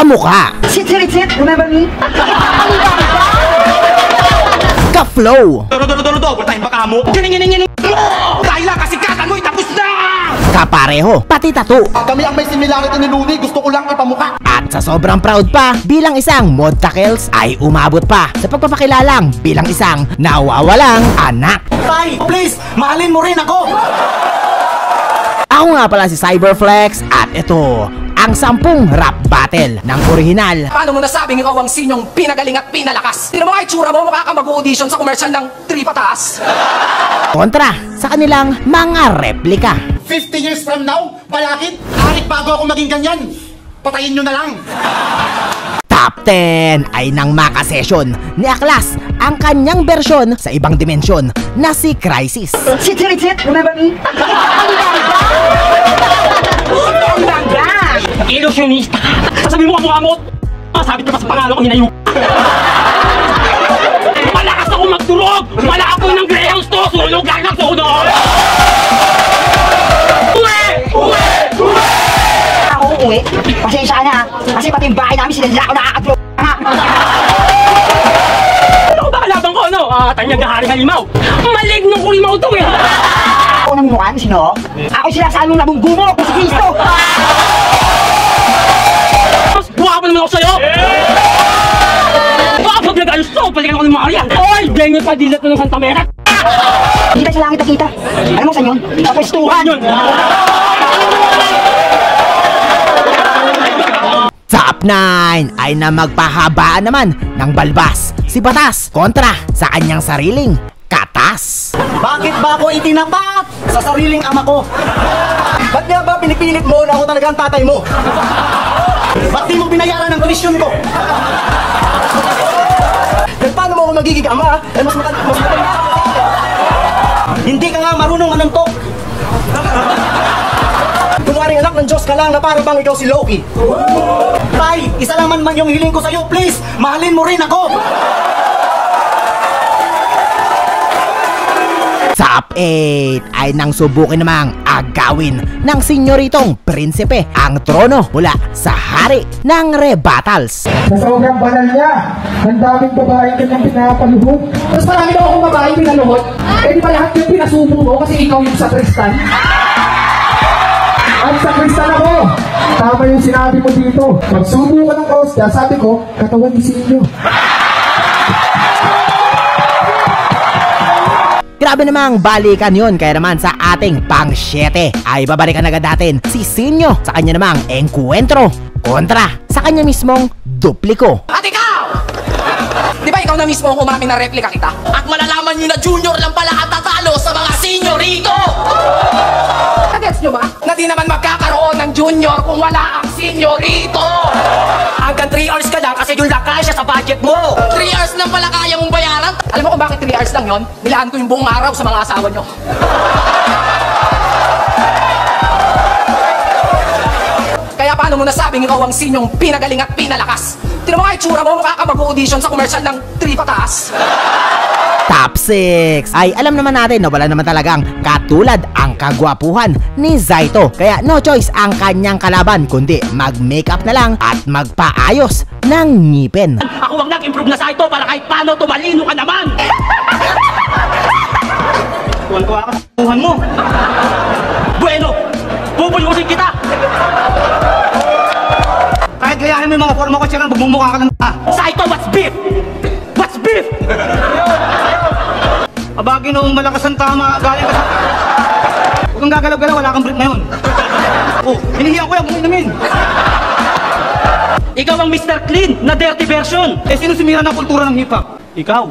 Kamukha. Sit, remember me? Ka-flow. Tayong baka mo. Gining. Dahil lang kasi katan mo'y tapos na. Kapareho, pati tattoo. Kami ang may similarity ni Looney, gusto ko lang ipamukha. At sa sobrang proud pa, bilang isang modtakels ay umabot pa sa pagpapakilalang bilang isang nawawalang anak. Tay, please, mahalin mo rin ako. Ako nga pala si Cyberflex at ito ang 10 rap battle ng orihinal. Paano mo nasabing ikaw ang sinyong pinagaling at pinalakas? Tino mo nga itsura mo, mukha ka mag-audition sa commercial ng 3 pataas. Kontra sa kanilang mga replika. 50 years from now, malakit, arik bago ako maging ganyan. Patayin nyo na lang. Top 10 ay nang makasession ni Aklas ang kanyang bersyon sa ibang dimensyon na si Crisis. Sit, remember me? Ilusyonista! Sasabihin mo kamukha mo! Masabit ka pa sa pangalan ko, hinayo! Malakas ako magdurog! Malakas ako ng greyhounds to! Sunog lang ng sunog! Uwe! Ako uuwi. Pasensya ka na ha. Kasi pati yung bahay namin sinala ko nakakadro. Ano ba kalaban ko, ano? Tanyag na hari halimaw! Malignong kulimaw to eh! Ako nang mukhaan, sino? Ako sila sa anong nabunggumo ko si Cristo. Buha pa naman ako sa'yo! Pag nag-ayos to, balikan ako ng mga ariyan! Oy! Ganyan pa dilat na ng Santa Mera! Hindi tayo sa langit nakita. Alam mo saan yun? Sa pwestuhan! Top 9 ay na magpahabaan naman ng balbas si Batas kontra sa kanyang sariling katas. Bakit ba ako itinapat sa sariling ama ko? Ba't nga ba pinipilit mo na ako talaga ang tatay mo? Ba't di mo binayaran ang tuition ko? Then paano mo ako magiging ama? Eh, mas matanda. Hindi ka nga marunong anong kunwaring anak ng Diyos ka lang na para bang ikaw si Loki. Tay, isa lang man yung hiling ko sa'yo. Please, mahalin mo rin ako. Top 8 ay nang subukin namang agawin ng senyoritong prinsipe ang trono mula sa hari ng rebattles. Sa sobrang banal niya, ang daming babae kanyang pinapaluhod. Tapos marami daw akong babae pinaluhod. Eh di ba lahat yung pinasubo mo kasi ikaw yung sakristan? Ang sakristan ako! Tama yung sinabi mo dito. Magsubo ka ng hostya, sabi ko, katawan ni Sinyo. Grabe namang balikan yun, kaya naman sa ating pang-7 ay babalikan agad natin si Sinyo sa kanya namang engkwentro kontra sa kanya mismong dupliko. At ikaw! Di ba ikaw na mismo ang umamin na replika kita? At malalaman nyo na junior lang pala at tatalo sa mga senior rito! Nagets nyo ba? Na di naman magkakaroon ng junior kung wala ang senior rito! Hanggang 3 hours ka lang kasi yun lang kaya sa budget mo! 3 hours lang pala kaya mong bayaran? Alam mo kung bakit 3 hours lang yun? Nilaan ko yung buong araw sa mga asawa nyo. Kaya paano mo nasabing ikaw ang sinyong pinagaling at pinalakas? Tino mo nga itsura mo, mukha ka mag-audition sa commercial ng 3 pataas. Top 6 ay alam naman natin na wala naman talagang katulad ang kagwapuhan ni Zaito. Kaya no choice ang kanyang kalaban kundi mag-makeup na lang at magpaayos ng ngipin. Ako ang nag-improve na sa ito para kahit paano tumalino ka naman! Tuwan-tuwa ka sa buhan mo! Bueno! Bubulmusin kita! Kahit gayahin mo yung mga forma ko, siya lang magmumukha ka ng Sa ito, what's beef? What's beef? Abagi noong malakas ang tama, galing ka sa... Huwag kang gagalaw-galaw, wala kang brief ngayon. Oh, hinihiyan ko yan kung inamin. Ikaw ang Mr. Clean na dirty version! Eh, sino sumira ng kultura ng hip-hop? Ikaw.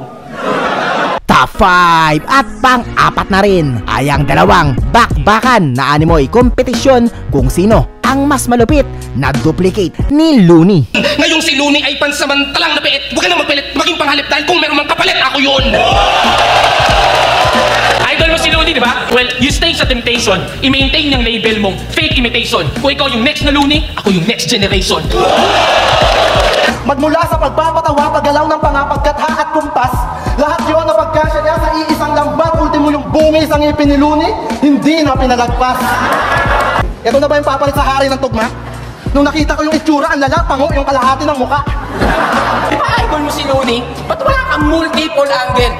Top 5 at pang-4 na rin ay ang dalawang bakbakan na animoy kompetisyon kung sino ang mas malupit na duplicate ni Looney. Ngayong si Looney ay pansamantalang napiit. Huwag ka na magpilit, maging panghalip dahil kung meron mang kapalit, ako yun! Idol mo si Looney, di ba? Well, you stay sa temptation. I-maintain yung label mong fake imitation. Kung ikaw yung next na Looney, ako yung next generation. Magmula sa pagpapatawa, paggalaw ng pangapagkatha at kumpas, lahat yun na pagkasya niya sa iisang lambat, ultimo yung bungis ang ipin ni Looney, hindi na pinalagpas. Ito na ba yung papalit sa hari ng tugma? Nung nakita ko yung itsura, ang lala, pango, yung kalahati ng muka. Di ba idol mo si Looney? Ba't wala kang multiple angle?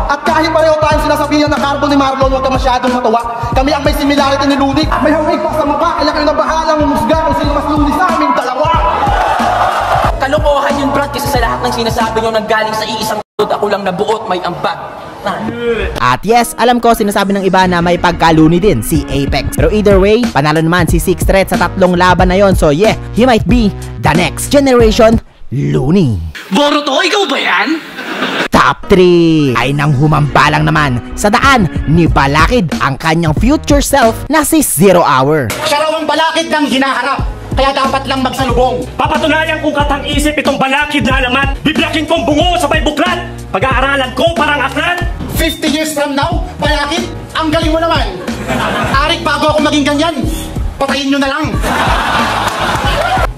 At kahit pareho tayong sinasabihan na carbon ni Marlon, huwag ka masyadong matuwa. Kami ang may similarity ni Looney. May hawig pa sa mukha, kaya kayo na bahalang umusga kung sino mas Looney sa aming dalawa. Kalokohan yun, Brad, kasi sa lahat ng sinasabi nyo nanggaling sa iisang ako lang nabuot, may ambag. At yes, alam ko sinasabi ng iba na may pagka-Looney din si Apex. Pero either way, panalo naman si Six Threat sa 3 laban na yon. So yeah, he might be the next generation Looney. Boruto, ikaw ba yan? Top 3 ay nang humambalang naman sa daan ni Balakid ang kanyang future self na si Zero Hour. Siya raw ang balakid ng hinaharap, kaya dapat lang magsalubong. Papatunayan kong katang-isip itong balakid na alamat. Biblakin kong bungo sabay buklat. Pag-aaralan ko parang aklat. 50 years from now, balakid, ang galing mo naman. Arik, bago ako maging ganyan, patayin nyo na lang.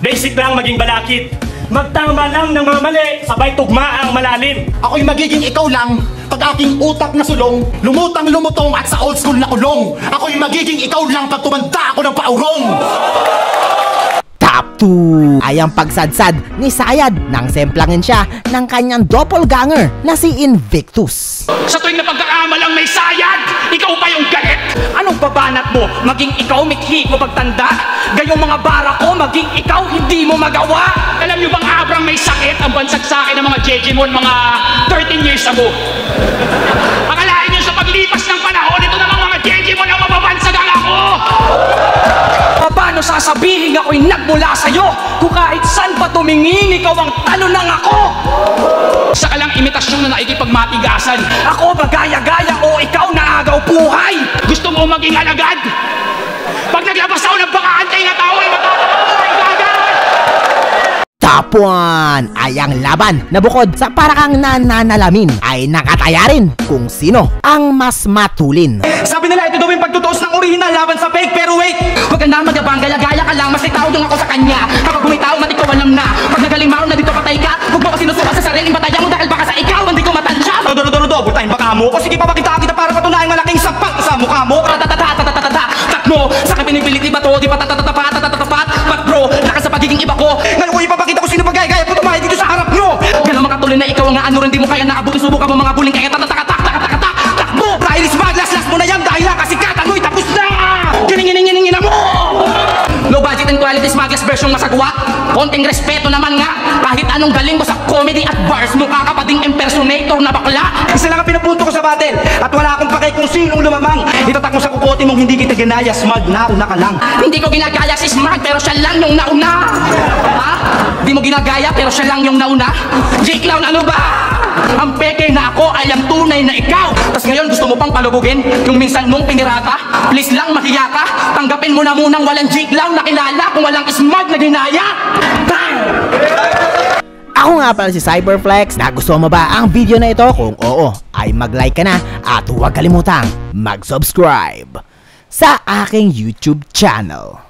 Basic lang maging balakid. Magtama lang ng mga mali, sabay tugma ang malalim. Ako'y magiging ikaw lang pag aking utak na sulong, lumutang-lumutong at sa old school na kulong. Ako'y magiging ikaw lang pag tumanda ako ng paurong. Top 2 ay ang pagsadsad ni Sayad nang semplangin siya ng kanyang doppelganger na si Invictus. Sa tuwing napagkakamalang may sayad, ikaw pa yung galit. Anong babanat mo? Maging ikaw mithi mo pagtanda? Gayong mga bara ko, maging ikaw hindi mo magawa? Alam niyo bang abrang may sakit ang bansag sa akin ng mga Jejimon mga 13 years ago? Akalain niyo sa paglipas ng panahon, ito namang mga Jejimon ang mababansagan ako! Paano sasabihin ako'y nagmula sa'yo? Kung kahit saan pa tumingin, ikaw ang talo ng ako! Sa kalang imitasyon na naikipagmatigasan, ako ba gaya-gaya o ikaw na agaw buhay? Gusto mo maging alagad? Pag naglabas ako ng bakaantay na tao ay matatapos ay gagad! Top 1 ay ang laban na bukod sa parakang nananalamin ay nakataya rin kung sino ang mas matulin. Sabi nila ito daw yung pagtutuos ng original laban sa fake, pero wait! Huwag ka na magyabang, gaya-gaya ka lang, mas itaw yung ako sa kanya. Kapag bumitaw, man ikaw alam na. Pag nagaling maon na dito patay ka, huwag mo ko sinusukat sa sariling bataya mo dahil baka sa ikaw, hindi ko matansya. Dodo, butahin baka mo, o sige papakita kita para patunayang malaking sapat sa mukha mo. Tak mo, sa akin pinipilit iba to, di pa tatatapat, but bro, lakas sa pagiging iba ko. Ngayon ko ipapakita ko sino ba gaya po tumahay dito sa harap nyo. Ganun makatuloy na ikaw ang ano rin di mo kaya naabuti, subukan mo mga buling kaya takbo. Dahil ismaglas mo na yan dahil lang kasikatan mo'y tapos na. Giningin mo. Low budget and quality smuggler's version masagwa. Konting respeto naman nga. Kahit anong galing mo sa comedy at bars, mukha ka pa ding impersonator na bakla. Isa lang ang pinupunto ko sa battle at wala akong pake kung sinong lumamang. Itatak mo sa kukote mong hindi kita ginaya, smug, nauna ka lang. Hindi ko ginagaya si smug pero siya lang yung nauna. Ha? Hindi mo ginagaya pero siya lang yung nauna? J-Clown, ano ba? Ang peke na ako ay ang tunay na ikaw. Tapos ngayon gusto mo pang palubugin yung minsan mong pinirata? Please lang mahiya ka. Tanggapin mo na munang walang J-Clown na kilala kung walang smart na ginaya. Bang! Ako nga pala si Cyberflex. Nagustuhan mo ba ang video na ito? Kung oo, ay mag-like ka na at huwag kalimutang mag-subscribe sa aking YouTube channel.